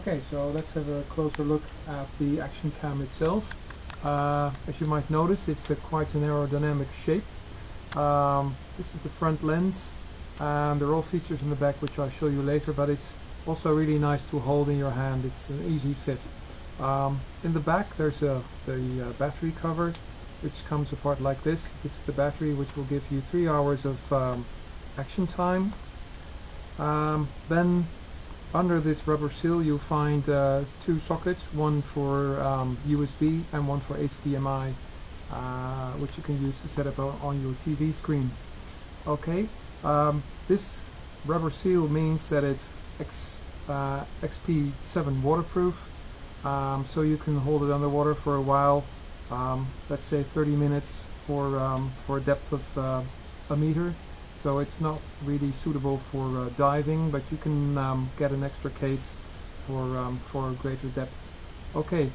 Okay, so let's have a closer look at the action cam itself. As you might notice, it's quite an aerodynamic shape. This is the front lens, and there are all features in the back which I'll show you later, but it's also really nice to hold in your hand. It's an easy fit. In the back there's the battery cover, which comes apart like this. This is the battery, which will give you 3 hours of action time. Then under this rubber seal you'll find 2 sockets, one for USB and one for HDMI, which you can use to set up on your TV screen. Okay, this rubber seal means that it's XP7 waterproof, so you can hold it underwater for a while, let's say 30 minutes for a depth of a meter. So it's not really suitable for diving, but you can get an extra case for greater depth. Okay,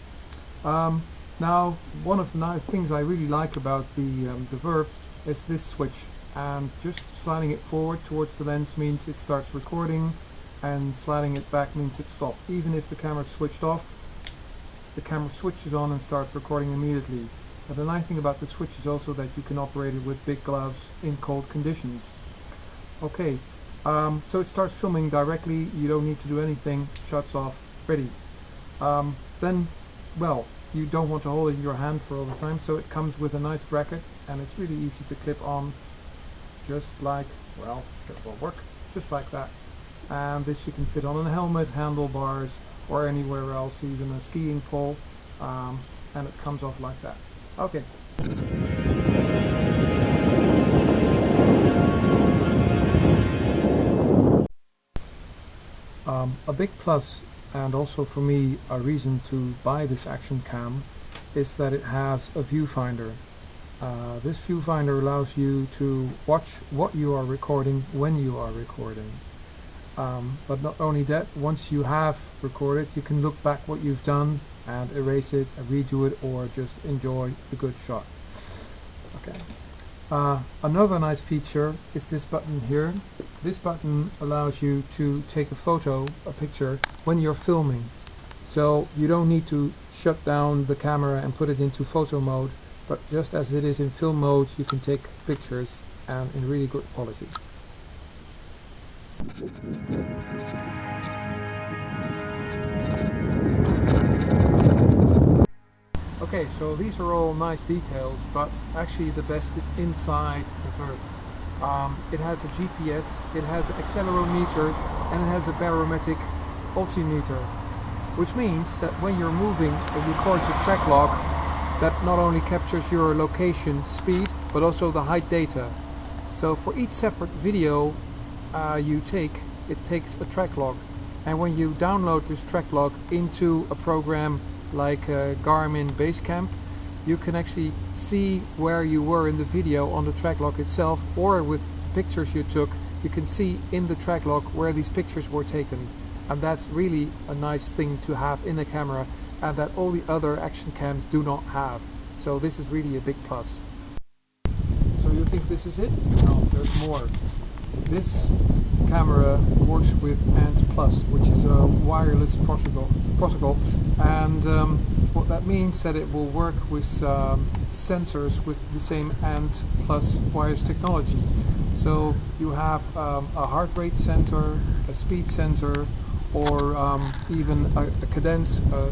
now one of the things I really like about the Virb is this switch, and just sliding it forward towards the lens means it starts recording, and sliding it back means it stops. Even if the camera is switched off, the camera switches on and starts recording immediately. But the nice thing about the switch is also that you can operate it with big gloves in cold conditions. Okay, so it starts filming directly, you don't need to do anything, shuts off, ready. Then, well, you don't want to hold it in your hand for all the time, so it comes with a nice bracket, and it's really easy to clip on, just like, well, it will work, just like that. And this you can fit on a helmet, handlebars, or anywhere else, even a skiing pole, and it comes off like that. Okay. A big plus, and also for me a reason to buy this action cam, is that it has a viewfinder. This viewfinder allows you to watch what you are recording when you are recording. But not only that, once you have recorded, you can look back what you've done and erase it, redo it, or just enjoy the good shot. Okay. Another nice feature is this button here. This button allows you to take a picture when you're filming. So you don't need to shut down the camera and put it into photo mode, but just as it is in film mode, you can take pictures and in really good quality. Okay, so these are all nice details, but actually the best is inside the Virb. It has a GPS, it has an accelerometer, and it has a barometric altimeter, which means that when you're moving, it records a track log that not only captures your location, speed, but also the height data. So for each separate video it takes a track log, and when you download this track log into a program like Garmin Basecamp, you can actually see where you were in the video on the track log itself, or with pictures you took, you can see in the track log where these pictures were taken. And that's really a nice thing to have in a camera, and that all the other action cams do not have. So this is really a big plus. So you think this is it? No, there's more. This camera works with ANT+, which is a wireless protocol, and what that means that it will work with sensors with the same ANT+ wireless technology. So you have a heart rate sensor, a speed sensor, or even a cadence, a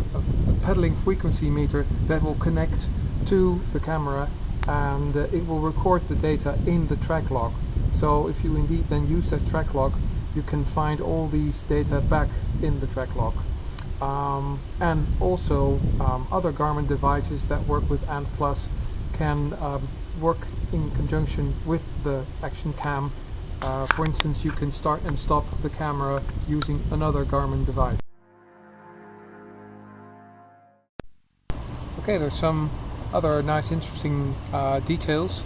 pedaling frequency meter that will connect to the camera, and it will record the data in the track log. So if you indeed then use that track log, you can find all these data back in the track log. And also other Garmin devices that work with ANT+ can work in conjunction with the action cam. For instance, you can start and stop the camera using another Garmin device. Okay, there's some other nice interesting details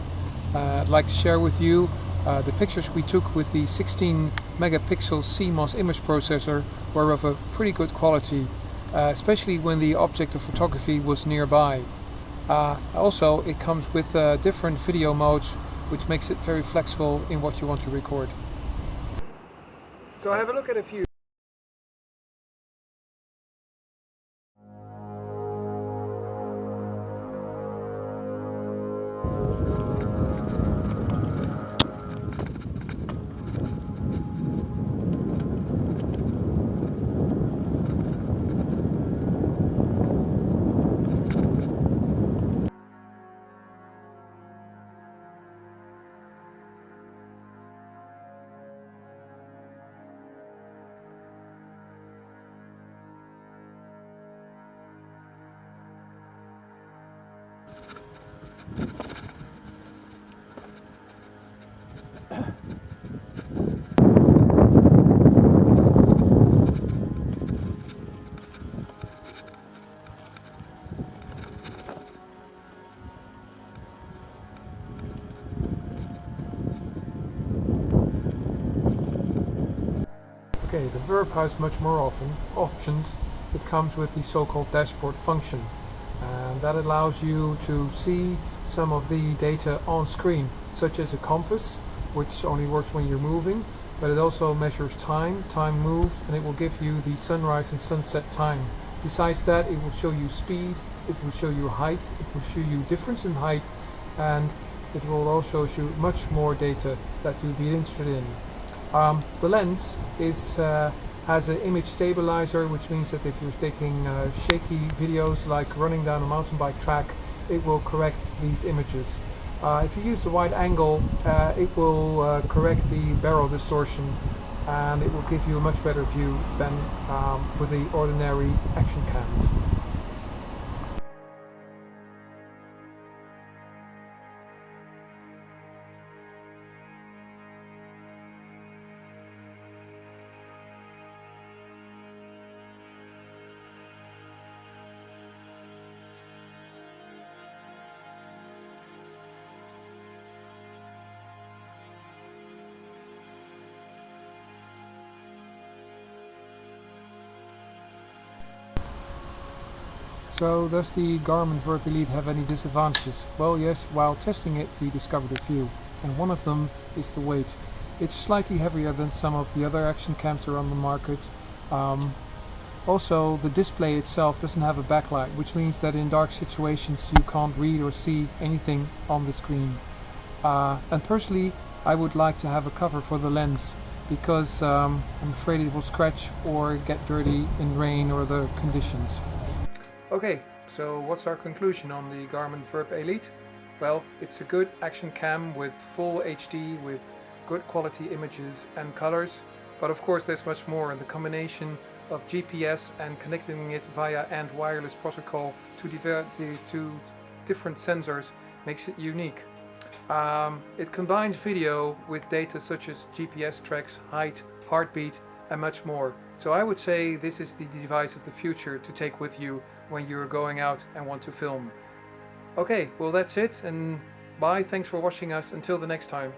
I'd like to share with you. The pictures we took with the 16 megapixel CMOS image processor were of a pretty good quality, especially when the object of photography was nearby. Also, it comes with different video modes, which makes it very flexible in what you want to record. So have a look at a few. Okay, the verb has much more options. It comes with the so-called dashboard function, and that allows you to see some of the data on screen, such as a compass, which only works when you're moving, but it also measures time moved, and it will give you the sunrise and sunset time. Besides that, it will show you speed, it will show you height, it will show you difference in height, and it will also show you much more data that you'll be interested in. The lens has an image stabilizer, which means that if you're taking shaky videos like running down a mountain bike track, it will correct these images. If you use the wide angle, it will correct the barrel distortion, and it will give you a much better view than with the ordinary action cams. So does the Garmin Verb Elite have any disadvantages? Well, yes, while testing it we discovered a few, and one of them is the weight. It's slightly heavier than some of the other action cams that are on the market. Also, the display itself doesn't have a backlight, which means that in dark situations you can't read or see anything on the screen. And personally, I would like to have a cover for the lens, because I'm afraid it will scratch or get dirty in rain or other conditions. Okay, so what's our conclusion on the Garmin Verb Elite? Well, it's a good action cam with full HD, with good quality images and colors, but of course there's much more, and the combination of GPS and connecting it via and wireless protocol to different sensors makes it unique. It combines video with data such as GPS tracks, height, heartbeat, and much more. So I would say this is the device of the future to take with you when you're going out and want to film. Okay, well that's it, and bye, thanks for watching us, until the next time.